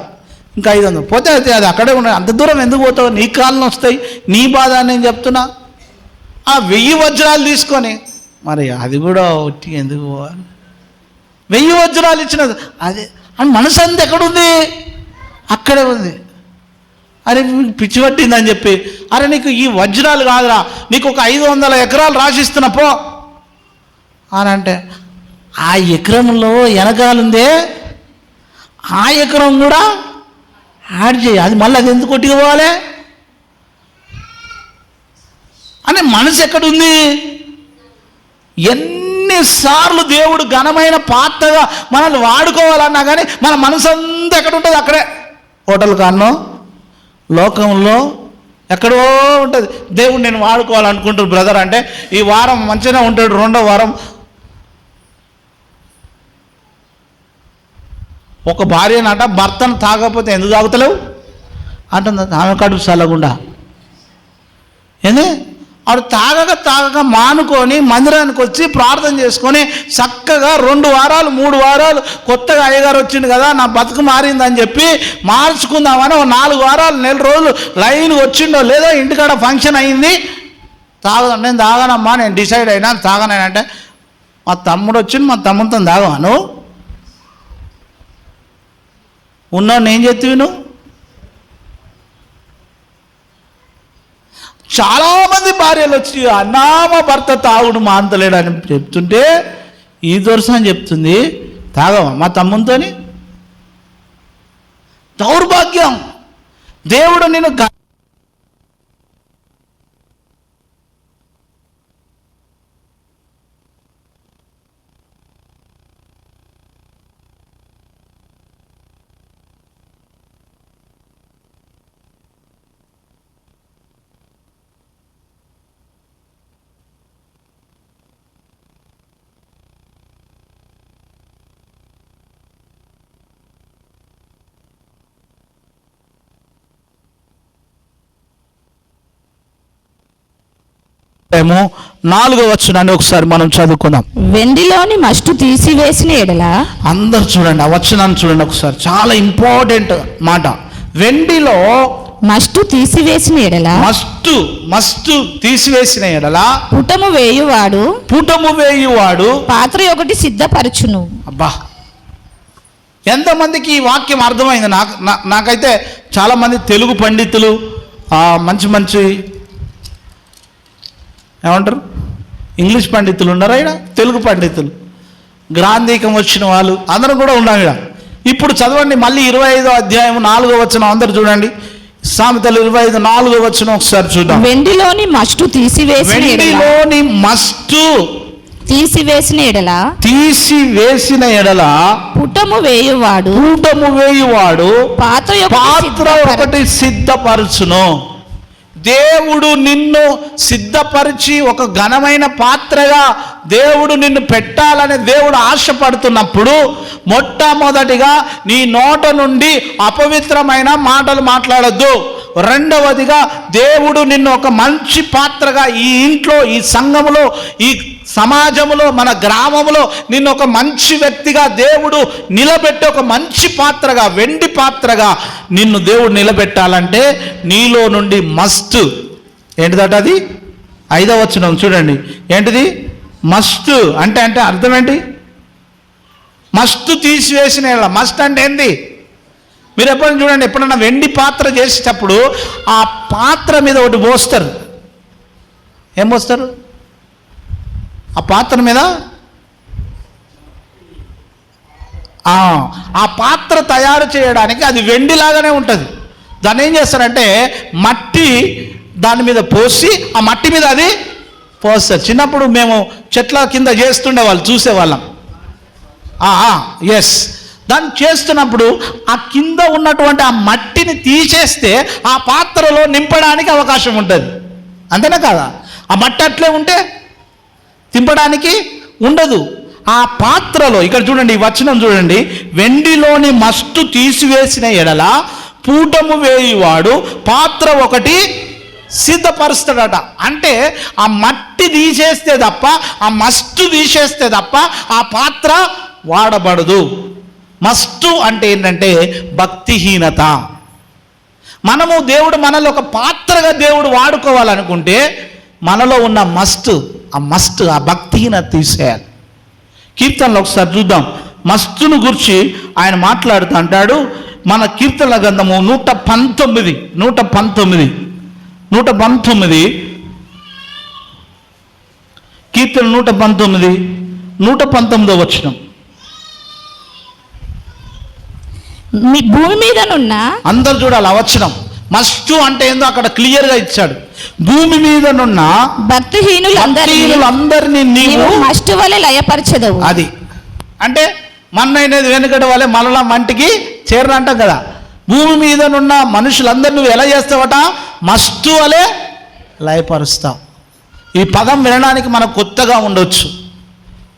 ఇంకా 500 పోతే అయితే అది అక్కడే ఉన్నాయి, అంత దూరం ఎందుకు పోతావు, నీ కాళ్ళని వస్తాయి, నీ బాధ అని నేను చెప్తున్నా. ఆ 1000 వజ్రాలు తీసుకొని మరి అది కూడా ఒట్టి ఎందుకు పోవాలి, 1000 వజ్రాలు ఇచ్చినది అదే అని మనసు అంతా ఎక్కడుంది, అక్కడే ఉంది. అరే పిచ్చి పట్టిందని చెప్పి, అరే నీకు ఈ వజ్రాలు కాదురా, నీకు ఒక 500 ఎకరాలు రాసిస్తున్నా పో అని అంటే, ఆ ఎకరంలో వెనకాలుందే ఆ ఎకరం కూడా యాడ్ చేయి, అది మళ్ళీ అది ఎందుకు కొట్టుకు పోవాలి అని మనసు ఎక్కడుంది. ఎన్నిసార్లు దేవుడు ఘనమైన పాత్రగా మనల్ని వాడుకోవాలన్నా కానీ మన మనసు అంతా ఎక్కడ ఉంటుంది, అక్కడే హోటల్ కాన్నో లోకంలో ఎక్కడో ఉంటుంది. దేవుడు నేను వాడుకోవాలనుకుంటాడు బ్రదర్ అంటే, ఈ వారం మంచిగా ఉంటాడు, రెండో వారం ఒక భార్యనట భర్తను తాగకపోతే ఎందుకు తాగుతలేవు అంటుంది. ఆమె కడుపు చల్లగుండా ఏంది, ఆవిడ తాగక మానుకొని మందిరానికి వచ్చి ప్రార్థన చేసుకొని చక్కగా 2 వారాలు 3 వారాలు కొత్తగా అయ్యగారు వచ్చిండు కదా నా బతుకు మారిందని చెప్పి మార్చుకుందామని 4 వారాలు 1 రోజులు లైన్ వచ్చిండో లేదో ఇంటికాడ ఫంక్షన్ అయింది. నేను తాగనమ్మా, నేను డిసైడ్ అయినా తాగనంటే, మా తమ్ముడు వచ్చింది, మా తమ్ముడితో తాగవాను ఉన్నావు, నేను చెప్తివి నువ్వు. చాలామంది భార్యలు వచ్చి అన్నా మా భర్త తాగుడు మాంతలేడని చెప్తుంటే ఈ దొరసని చెప్తుంది తాగవా మా తమ్మునితోని. దౌర్భాగ్యం. దేవుడు నేను ఏమో 4వ వచనాన్ని ఒకసారి మనం చదువుకుందాం. వెండిలోని మస్టు తీసివేసిన ఎడల, అందరు చూడండి ఆ వచనాన్ని చూడండి ఒకసారి, చాలా ఇంపార్టెంట్ మాట. వెండిలో మస్టు తీసివేసిన ఎడల, మస్టు తీసివేసిన ఎడల పుటము వేయువాడు పాత్ర ఒకటి సిద్ధపరచును. అబ్బా ఎంతమందికి ఈ వాక్యం అర్థమైంది? నాకైతే చాలామంది తెలుగు పండితులు, మంచి ఏమంటారు ఇంగ్లీష్ పండితులు ఉన్నారా ఇక్కడ, తెలుగు పండితులు, గ్రాంధికం వచ్చిన వాళ్ళు అందరం కూడా ఉన్నాం ఇక్కడ. ఇప్పుడు చదవండి మళ్ళీ 25వ అధ్యాయం 4వ వచనం అందరు చూడండి. సామెతలు 25:4 వచనం ఒకసారి చూద్దాం. వెండిలోని మస్టు తీసివేసిన ఎడల పుటము వేయువాడు పాత్ర ఒకటి సిద్ధపరచును. దేవుడు నిన్ను సిద్ధపరిచి ఒక ఘనమైన పాత్రగా దేవుడు నిన్ను పెట్టాలని దేవుడు ఆశపడుతున్నప్పుడు మొట్టమొదటిగా నీ నోట నుండి అపవిత్రమైన మాటలు మాట్లాడొద్దు. రెండవదిగా దేవుడు నిన్ను ఒక మంచి పాత్రగా ఈ ఇంట్లో, ఈ సంఘములో, ఈ సమాజంలో, మన గ్రామంలో నిన్ను ఒక మంచి వ్యక్తిగా దేవుడు నిలబెట్టి ఒక మంచి పాత్రగా, వెండి పాత్రగా నిన్ను దేవుడు నిలబెట్టాలంటే నీలో నుండి మస్ట్ ఏంటిదట, అది 5వ వచనం చూడండి. ఏంటిది మస్ట్ అంటే అర్థం ఏంటి? మస్ట్ తీసివేసిన ఎడల. మస్ట్ అంటే ఏంది? మీరు ఎప్పుడైనా చూడండి, ఎప్పుడైనా వెండి పాత్ర చేసేటప్పుడు ఆ పాత్ర మీద ఒకటి పోస్తారు. ఏం పోస్తారు? ఆ పాత్ర మీద ఆ పాత్ర తయారు చేయడానికి అది వెండిలాగానే ఉంటుంది. దాన్ని ఏం చేస్తారంటే మట్టి దాని మీద పోసి ఆ మట్టి మీద అది పోస్తారు. చిన్నప్పుడు మేము చెట్ల కింద చేస్తుండే వాళ్ళు చూసేవాళ్ళం. ఎస్, దాన్ని చేస్తున్నప్పుడు ఆ కింద ఉన్నటువంటి ఆ మట్టిని తీసేస్తే ఆ పాత్రలో నింపడానికి అవకాశం ఉంటుంది. అంతేనా కాదా? ఆ మట్టి అట్లే ఉంటే తింపడానికి ఉండదు. ఆ పాత్రలో ఇక్కడ చూడండి, ఈ వచనం చూడండి, వెండిలోని మస్టు తీసివేసిన ఎడల పూటము వేయువాడు పాత్ర ఒకటి సిద్ధపరుస్తాడట. అంటే ఆ మట్టి తీసేస్తే తప్ప, ఆ మస్టు తీసేస్తే తప్ప ఆ పాత్ర వాడబడదు. మస్టు అంటే ఏంటంటే భక్తిహీనత. మనము దేవుడు మనలో ఒక పాత్రగా దేవుడు వాడుకోవాలనుకుంటే మనలో ఉన్న ఆ భక్తిహీనత తీసేయాలి. కీర్తనలో ఒకసారి చూద్దాం. మస్తును గురించి ఆయన మాట్లాడుతూ అంటాడు, మన కీర్తనల గ్రంథము 119 కీర్తన 119 వచనం. మీ భూమి మీదనున్న అందరు చూడాలి ఆ వచనం. మస్టు అంటే ఏందో అక్కడ క్లియర్గా ఇచ్చాడు. భూమి మీదనున్న భక్తిహీనులందరినీ నీవు మస్టు వలె లయపరచెదవు. అది అంటే మన్నైనది వెనుకటి వలె మరలా మంటికి చేరనంటాం కదా. భూమి మీదనున్న మనుషులందరూ నువ్వు ఎలా చేస్తావట? మస్టు వలె లయపరుస్తావు. ఈ పదం వినడానికి మనకు కొత్తగా ఉండొచ్చు.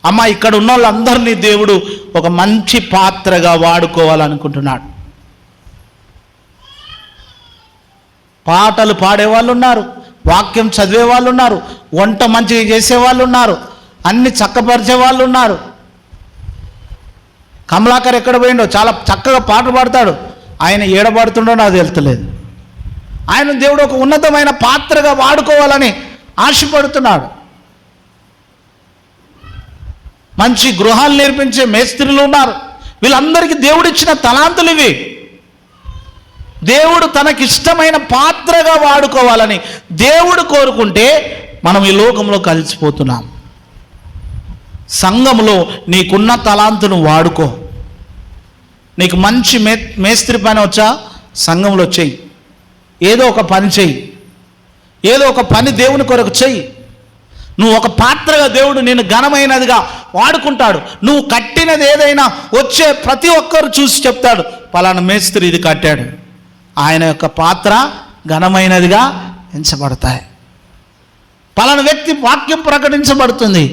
అమ్మ, ఇక్కడ ఉన్న వాళ్ళందరినీ దేవుడు ఒక మంచి పాత్రగా వాడుకోవాలనుకుంటున్నాడు. పాటలు పాడేవాళ్ళు ఉన్నారు, వాక్యం చదివే వాళ్ళు ఉన్నారు, వంట మంచిగా చేసేవాళ్ళు ఉన్నారు, అన్ని చక్కపరిచే వాళ్ళు ఉన్నారు. కమలాకర్ ఎక్కడ పోయిండో, చాలా చక్కగా పాటలు పాడతాడు. ఆయన ఏడబడుతుండో నాకు తెలుస్తలేదు. ఆయన దేవుడు ఒక ఉన్నతమైన పాత్రగా వాడుకోవాలని ఆశపడుతున్నాడు. మంచి గృహాలు నేర్పించే మేస్త్రీలు ఉన్నారు. వీళ్ళందరికీ దేవుడిచ్చిన తలాంతులు ఇవి. దేవుడు తనకిష్టమైన పాత్రగా వాడుకోవాలని దేవుడు కోరుకుంటే మనం ఈ లోకంలో కలిసిపోతున్నాం. సంఘంలో నీకున్న తలాంతును వాడుకో. నీకు మంచి మేస్త్రి పని వచ్చా, సంఘంలో చెయ్యి. ఏదో ఒక పని చెయ్యి, ఏదో ఒక పని దేవుని కొరకు చెయ్యి. నువ్వు ఒక పాత్రగా దేవుడు నేను ఘనమైనదిగా వాడుకుంటాడు. నువ్వు కట్టినది ఏదైనా వచ్చే ప్రతి ఒక్కరు చూసి చెప్తాడు, పలానా మేస్త్రి ఇది కట్టాడు, ఆయన యొక్క పాత్ర ఘనమైనదిగా ఎంచబడతాయి. పలానా వ్యక్తి వాక్యం ప్రకటించబడుతుంది,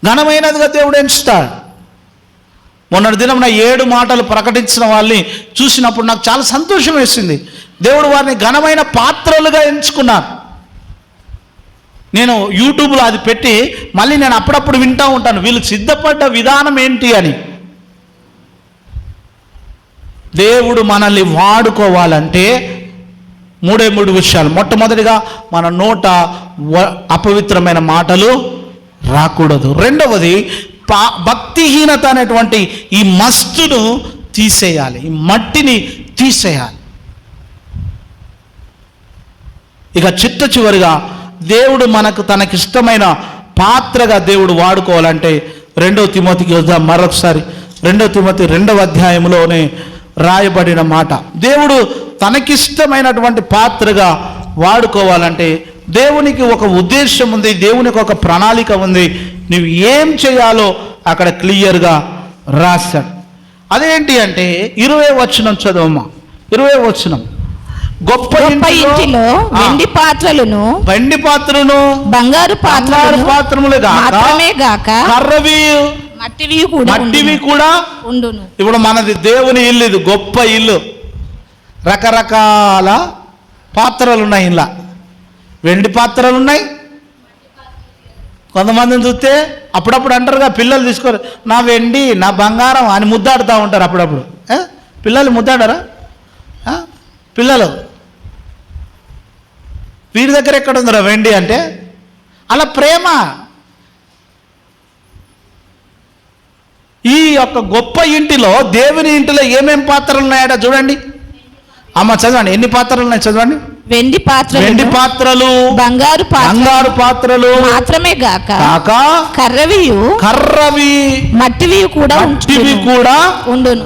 ఘనమైనదిగా దేవుడు ఎంచుతాడు. మొన్నటి దినం నా 7 మాటలు ప్రకటించిన వాళ్ళని చూసినప్పుడు నాకు చాలా సంతోషం వేసింది. దేవుడు వారిని ఘనమైన పాత్రలుగా ఎంచుకున్నారు. నేను యూట్యూబ్లో అది పెట్టి మళ్ళీ నేను అప్పుడప్పుడు వింటూ ఉంటాను, వీళ్ళు సిద్ధపడ్డ విధానం ఏంటి అని. దేవుడు మనల్ని వాడుకోవాలంటే 3 విషయాలు. మొట్టమొదటిగా మన నోట అపవిత్రమైన మాటలు రాకూడదు. రెండవది భక్తిహీనత అనేటువంటి ఈ మస్టును తీసేయాలి, ఈ మట్టిని తీసేయాలి. ఇక చివరిగా దేవుడు మనకు తనకిష్టమైన పాత్రగా దేవుడు వాడుకోవాలంటే 2 తిమోతికి వద్దాం మరొకసారి. 2 తిమోతి 2వ అధ్యాయంలోనే రాయబడిన మాట. దేవుడు తనకిష్టమైనటువంటి పాత్రగా వాడుకోవాలంటే దేవునికి ఒక ఉద్దేశం ఉంది, దేవునికి ఒక ప్రణాళిక ఉంది. నువ్వు ఏం చేయాలో అక్కడ క్లియర్గా రాశాడు. అదేంటి అంటే 20వ వచనం చదవమ్మా. 20వ వచనం. గొప్ప ఇంటిలో వెండి పాత్రలను బంగారు పాత్రములు మాత్రమే గాక కర్రవి మట్టివి కూడా ఉండును. ఇప్పుడు మనది దేవుని ఇల్లు, ఇది గొప్ప ఇల్లు. రకరకాల పాత్రలు ఉన్నాయి. ఇలా వెండి పాత్రలు ఉన్నాయి. కొంతమందిని చూస్తే అప్పుడప్పుడు అంటారుగా, పిల్లలు తీసుకోరు, నా వెండి నా బంగారం అని ముద్దాడుతూ ఉంటారు. అప్పుడప్పుడు పిల్లలు ముద్దాడారా? పిల్లలు వీరి దగ్గర ఎక్కడ ఉందిరా వెండి అంటే, అలా ప్రేమ. ఈ యొక్క గొప్ప ఇంటిలో, దేవుని ఇంటిలో ఏమేం పాత్రలు ఉన్నాయట చూడండి. అమ్మ చదవండి, ఎన్ని పాత్రలు ఉన్నాయి చదవండి. వెండి పాత్రలు, బంగారు పాత్రలు మాత్రమే గాక కర్రవి మట్టివి కూడా ఉండును.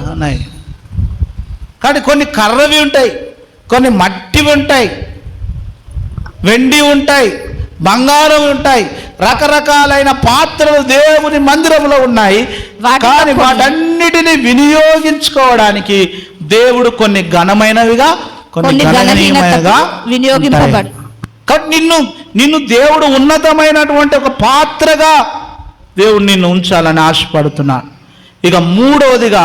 కానీ కొన్ని కర్రవి ఉంటాయి, కొన్ని మట్టివి ఉంటాయి, వెండి ఉంటాయి, బంగారం ఉంటాయి, రకరకాలైన పాత్రలు దేవుని మందిరంలో ఉన్నాయి. కానీ వాటన్నిటిని వినియోగించుకోవడానికి దేవుడు కొన్ని ఘనమైనవిగా, కొన్ని గణనీయమైనవిగా వినియోగింపబడు. కానీ నిన్ను దేవుడు ఉన్నతమైనటువంటి ఒక పాత్రగా దేవుడు నిన్ను ఉంచాలని ఆశపడుతున్నాడు. ఇక మూడవదిగా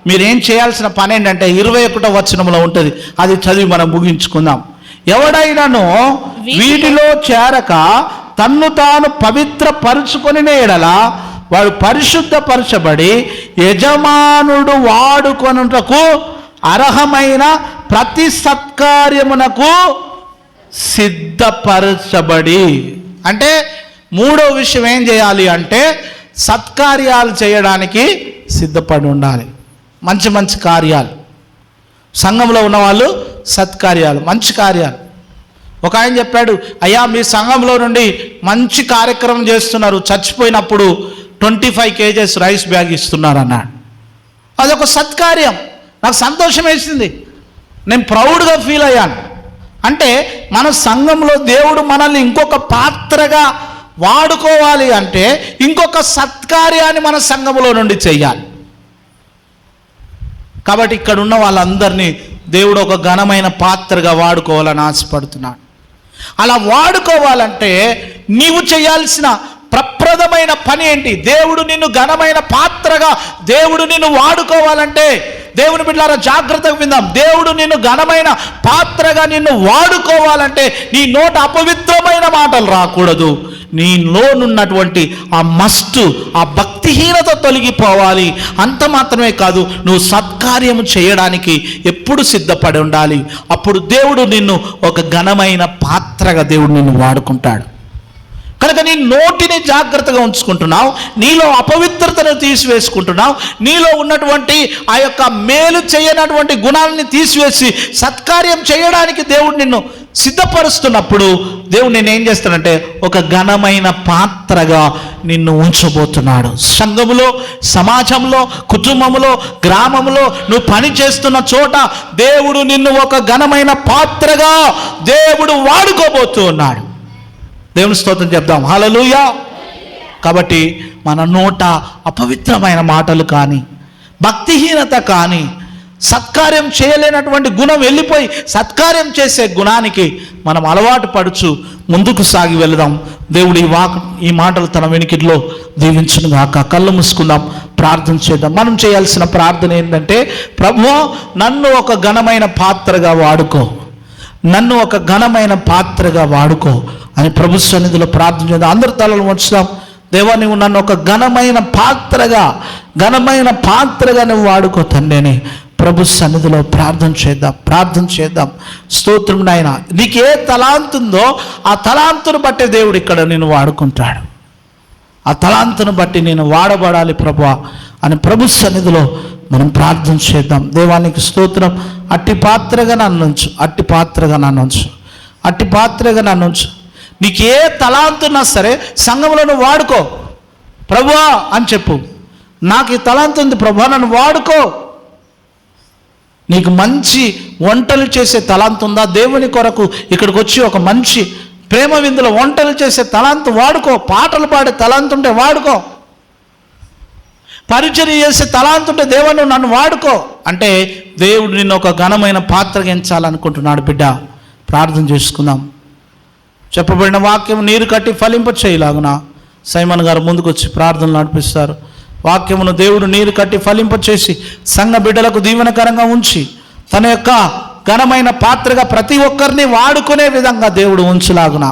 మీరేం చేయాల్సిన పని ఏంటంటే 21వ వచనంలో ఉంటుంది, అది చదివి మనం ముగించుకుందాం. ఎవడైనాను వీటిలో చేరక తన్ను తాను పవిత్రపరుచుకొని ఎడల వాడు పరిశుద్ధపరచబడి యజమానుడు వాడుకొనుటకు అర్హమైన ప్రతి సత్కార్యమునకు సిద్ధపరచబడి. అంటే మూడో విషయం ఏం చేయాలి అంటే సత్కార్యాలు చేయడానికి సిద్ధపడి ఉండాలి. మంచి మంచి కార్యాలు, సంఘంలో ఉన్నవాళ్ళు సత్కార్యాలు, మంచి కార్యాలు. ఒక ఆయన చెప్పాడు, అయ్యా మీ సంఘంలో నుండి మంచి కార్యక్రమం చేస్తున్నారు, చచ్చిపోయినప్పుడు 25 kgs రైస్ బ్యాగ్ ఇస్తున్నారు అన్నాడు. అదొక సత్కార్యం. నాకు సంతోషం వేసింది, నేను ప్రౌడ్గా ఫీల్ అయ్యాను. అంటే మన సంఘంలో దేవుడు మనల్ని ఇంకొక పాత్రగా వాడుకోవాలి అంటే ఇంకొక సత్కార్యాన్ని మన సంఘంలో నుండి చెయ్యాలి. కాబట్టి ఇక్కడ ఉన్న వాళ్ళందరినీ దేవుడు ఒక ఘనమైన పాత్రగా వాడుకోవాలని ఆశపడుతున్నాడు. అలా వాడుకోవాలంటే నీవు చేయాల్సిన ప్రప్రథమైన పని ఏంటి? దేవుడు నిన్ను ఘనమైన పాత్రగా, దేవుడు నిన్ను వాడుకోవాలంటే, దేవుని బిడ్డలారా జాగ్రత్తగా విందాం, దేవుడు నిన్ను ఘనమైన పాత్రగా నిన్ను వాడుకోవాలంటే నీ నోట అపవిత్రమైన మాటలు రాకూడదు. నీలోనున్నటువంటి ఆ మస్టు, ఆ భక్తిహీనత తొలగిపోవాలి. అంత మాత్రమే కాదు, నువ్వు సత్కార్యము చేయడానికి ఎప్పుడు సిద్ధపడి ఉండాలి. అప్పుడు దేవుడు నిన్ను ఒక ఘనమైన పాత్రగా దేవుడు నిన్ను వాడుకుంటాడు. కనుక నీ నోటిని జాగ్రత్తగా ఉంచుకుంటున్నావు, నీలో అపవిత్రతను తీసివేసుకుంటున్నావు, నీలో ఉన్నటువంటి ఆ యొక్క మేలు చేయనటువంటి గుణాలని తీసివేసి సత్కార్యం చేయడానికి దేవుడు నిన్ను సిద్ధపరుస్తున్నప్పుడు దేవుడు నేను ఏం చేస్తాడంటే ఒక ఘనమైన పాత్రగా నిన్ను ఉంచబోతున్నాడు. సంఘములో, సమాజంలో, కుటుంబంలో, గ్రామంలో, నువ్వు పని చేస్తున్న చోట దేవుడు నిన్ను ఒక ఘనమైన పాత్రగా దేవుడు వాడుకోబోతూ ఉన్నాడు. దేవుని స్తోత్రం చెప్దాం, హల్లెలూయా. కాబట్టి మన నోట అపవిత్రమైన మాటలు కానీ, భక్తిహీనత కానీ, సత్కార్యం చేయలేనటువంటి గుణం వెళ్ళిపోయి సత్కార్యం చేసే గుణానికి మనం అలవాటు పడుచు ముందుకు సాగి వెళదాం. దేవుడు ఈ మాటలు తన వెనుకలో దీవించును గాక. కళ్ళు మూసుకుందాం, ప్రార్థన చేద్దాం. మనం చేయాల్సిన ప్రార్థన ఏంటంటే, ప్రభువా నన్ను ఒక ఘనమైన పాత్రగా వాడుకో, నన్ను ఒక ఘనమైన పాత్రగా వాడుకో అని ప్రభు సన్నిధిలో ప్రార్థన చేద్దాం. అందరి తలలు వచ్చాం. దేవా నువ్వు నన్ను ఒక ఘనమైన పాత్రగా నువ్వు వాడుకో తండ్రిని ప్రభు సన్నిధిలో ప్రార్థన చేద్దాం. స్తోత్రం నాయన. నీకు ఏ తలాంతు ఉందో ఆ తలాంతును బట్టి దేవుడు ఇక్కడ నేను వాడుకుంటాడు. ఆ తలాంతును బట్టి నేను వాడబడాలి ప్రభువా అని ప్రభు సన్నిధిలో మనం ప్రార్థన చేద్దాం. దేవానికి స్తోత్రం. అట్టి పాత్రగా నన్ను ఉంచు. నీకు ఏ తలాంతున్నా సరే సంఘంలో నువ్వు వాడుకో ప్రభువా అని చెప్పు. నాకు ఈ తలాంతు ఉంది ప్రభువా, నన్ను వాడుకో. నీకు మంచి వంటలు చేసే తలాంతు ఉందా? దేవుని కొరకు ఇక్కడికి వచ్చి ఒక మంచి ప్రేమ విందులో వంటలు చేసే తలాంతు వాడుకో. పాటలు పాడే తలాంతు ఉంటే వాడుకో. పరిచర్య చేసే తలాంతు ఉంటే దేవుడు నన్ను వాడుకో అంటే దేవుడు నిన్ను ఒక ఘనమైన పాత్రగా ఎంచాలనుకుంటున్నాడు. బిడ్డ ప్రార్థన చేసుకుందాం. చెప్పబడిన వాక్యం నీరు కట్టి ఫలింప చేయలాగున సైమన్ గారు ముందుకు వచ్చి ప్రార్థనలు నడిపిస్తారు. వాక్యమును దేవుడు నీరు కట్టి ఫలింప చేసి సంఘ బిడ్డలకు దీవెనకరంగా ఉంచి తన యొక్క ఘనమైన పాత్రగా ప్రతి ఒక్కరిని వాడుకునే విధంగా దేవుడు ఉంచులాగున